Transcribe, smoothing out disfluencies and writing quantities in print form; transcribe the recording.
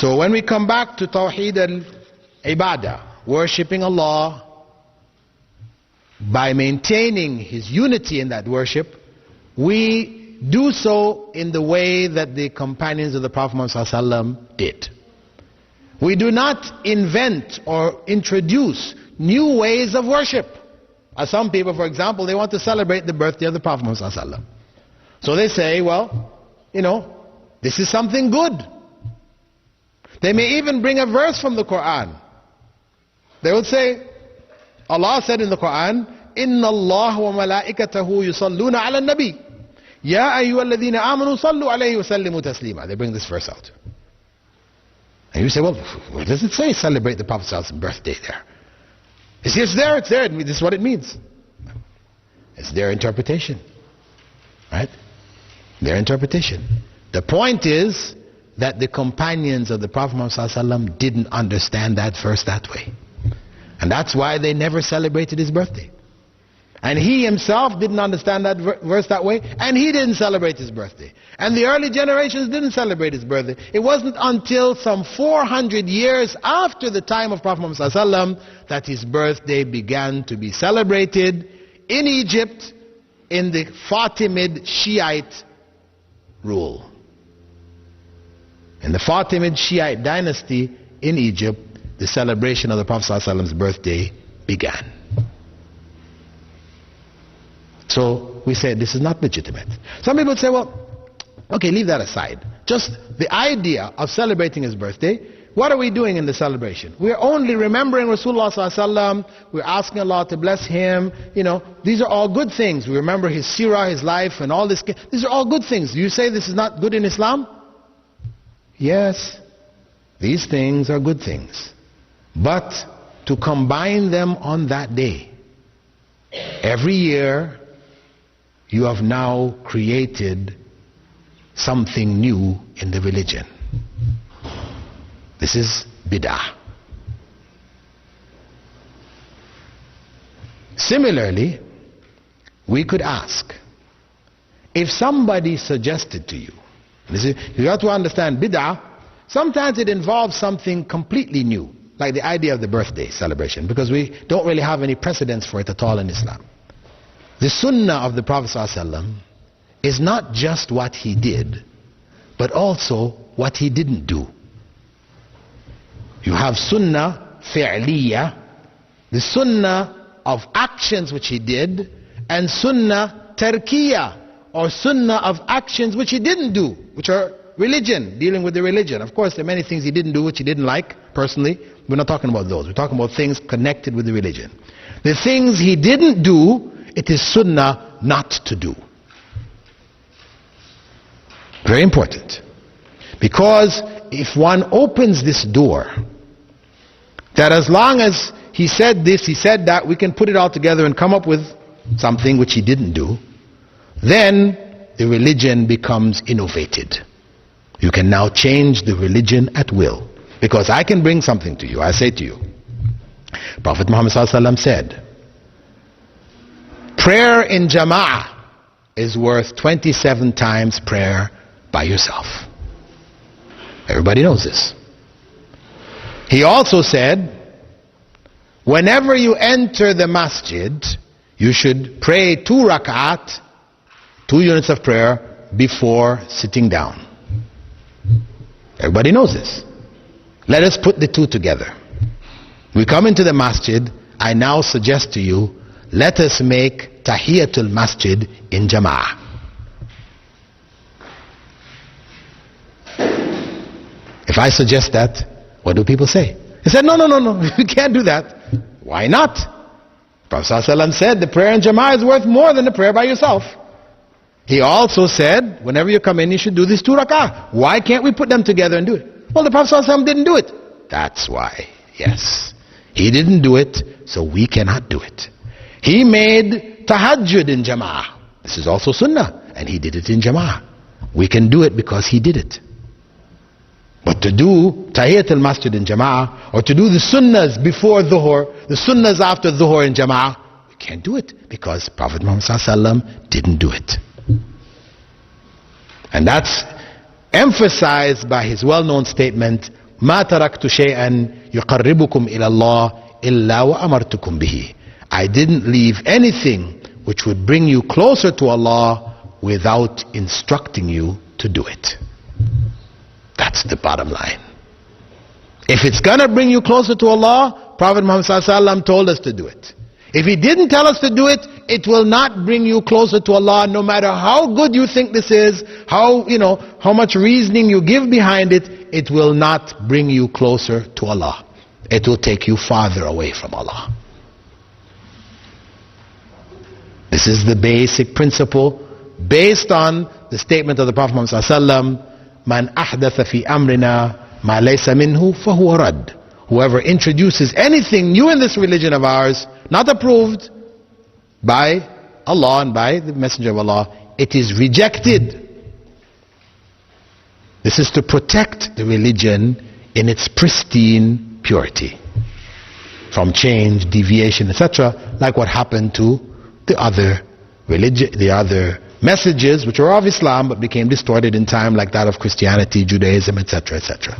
So when we come back to Tawheed al-Ibadah, worshipping Allah by maintaining His unity in that worship, we do so in the way that the companions of the Prophet Muhammad ﷺ did. We do not invent or introduce new ways of worship. As some people, for example, they want to celebrate the birthday of the Prophet Muhammad ﷺ. So they say, well, this is something good. They may even bring a verse from the Quran. They would say, Allah said in the Quran, Inna Allah wa malaikatahu yusalluna ala nabi. Ya ayyuhalladhina amanu sallu alayhi wa sallimu taslima. They bring this verse out. And you say, well, where does it say celebrate the Prophet's birthday there? It's there, it's there. This is what it means. It's their interpretation. Right? Their interpretation. The point is that the companions of the Prophet Muhammad didn't understand that verse that way. And that's why they never celebrated his birthday. And he himself didn't understand that verse that way, and he didn't celebrate his birthday. And the early generations didn't celebrate his birthday. It wasn't until some 400 years after the time of Prophet Muhammad that his birthday began to be celebrated in Egypt in the Fatimid Shiite rule. In the Fatimid Shiite dynasty in Egypt, the celebration of the Prophet's birthday began. So we say this is not legitimate. Some people say, well, okay, leave that aside. Just the idea of celebrating his birthday, what are we doing in the celebration? We're only remembering Rasulullah ﷺ. We're asking Allah to bless him. These are all good things. We remember his seerah, his life, and all this. These are all good things. Do you say this is not good in Islam? Yes, these things are good things. But to combine them on that day, every year, you have now created something new in the religion. This is bid'ah. Similarly, we could ask, if somebody suggested to you, you have to understand bid'ah, sometimes it involves something completely new, like the idea of the birthday celebration, because we don't really have any precedents for it at all in Islam. The sunnah of the Prophet ﷺ is not just what he did, but also what he didn't do. You have sunnah fi'liya, the sunnah of actions which he did, and sunnah tarkiya, or sunnah of actions which he didn't do, which are religion, dealing with the religion. Of course, there are many things he didn't do which he didn't like personally. We're not talking about those. We're talking about things connected with the religion. The things he didn't do, it is sunnah not to do. Very important. Because if one opens this door, that as long as he said this, he said that, we can put it all together and come up with something which he didn't do, then the religion becomes innovated. You can now change the religion at will. Because I can bring something to you. I say to you, Prophet Muhammad ﷺ said, prayer in jama'ah is worth 27 times prayer by yourself. Everybody knows this. He also said, whenever you enter the masjid, you should pray 2 rak'at, 2 units of prayer, before sitting down. Everybody knows this. Let us put the two together. We come into the masjid, I now suggest to you, let us make tahiyatul masjid in jama'ah. If I suggest that, what do people say? He said, no, you can't do that. Why not? Prophet ﷺ said the prayer in jama'ah is worth more than the prayer by yourself. He also said, whenever you come in, you should do these 2 rak'ah. Why can't we put them together and do it? Well, the Prophet ﷺ didn't do it. That's why, yes. He didn't do it, so we cannot do it. He made tahajjud in jama'ah. This is also sunnah, and he did it in jama'ah. We can do it because he did it. But to do tahiyyat al-masjid in jama'ah, or to do the sunnahs before dhuhr, the sunnahs after dhuhr in jama'ah, we can't do it because Prophet Muhammad ﷺ didn't do it. And that's emphasized by his well-known statement, ما تركت شيئا يقربكم إلى الله إلا وأمرتكم به. I didn't leave anything which would bring you closer to Allah without instructing you to do it. That's the bottom line. If it's gonna bring you closer to Allah, Prophet Muhammad ﷺ told us to do it. If he didn't tell us to do it, it will not bring you closer to Allah, no matter how good you think this is, how much reasoning you give behind it, it will not bring you closer to Allah. It will take you farther away from Allah. This is the basic principle based on the statement of the Prophet Muhammad ﷺ, Man ahdatha fi amrina ma laysa minhu fahuwa rad. Whoever introduces anything new in this religion of ours, not approved by Allah and by the Messenger of Allah, it is rejected. This is to protect the religion in its pristine purity from change, deviation, etc., like what happened to the other religion, the other messages which were of Islam but became distorted in time, like that of Christianity, Judaism, etc., etc.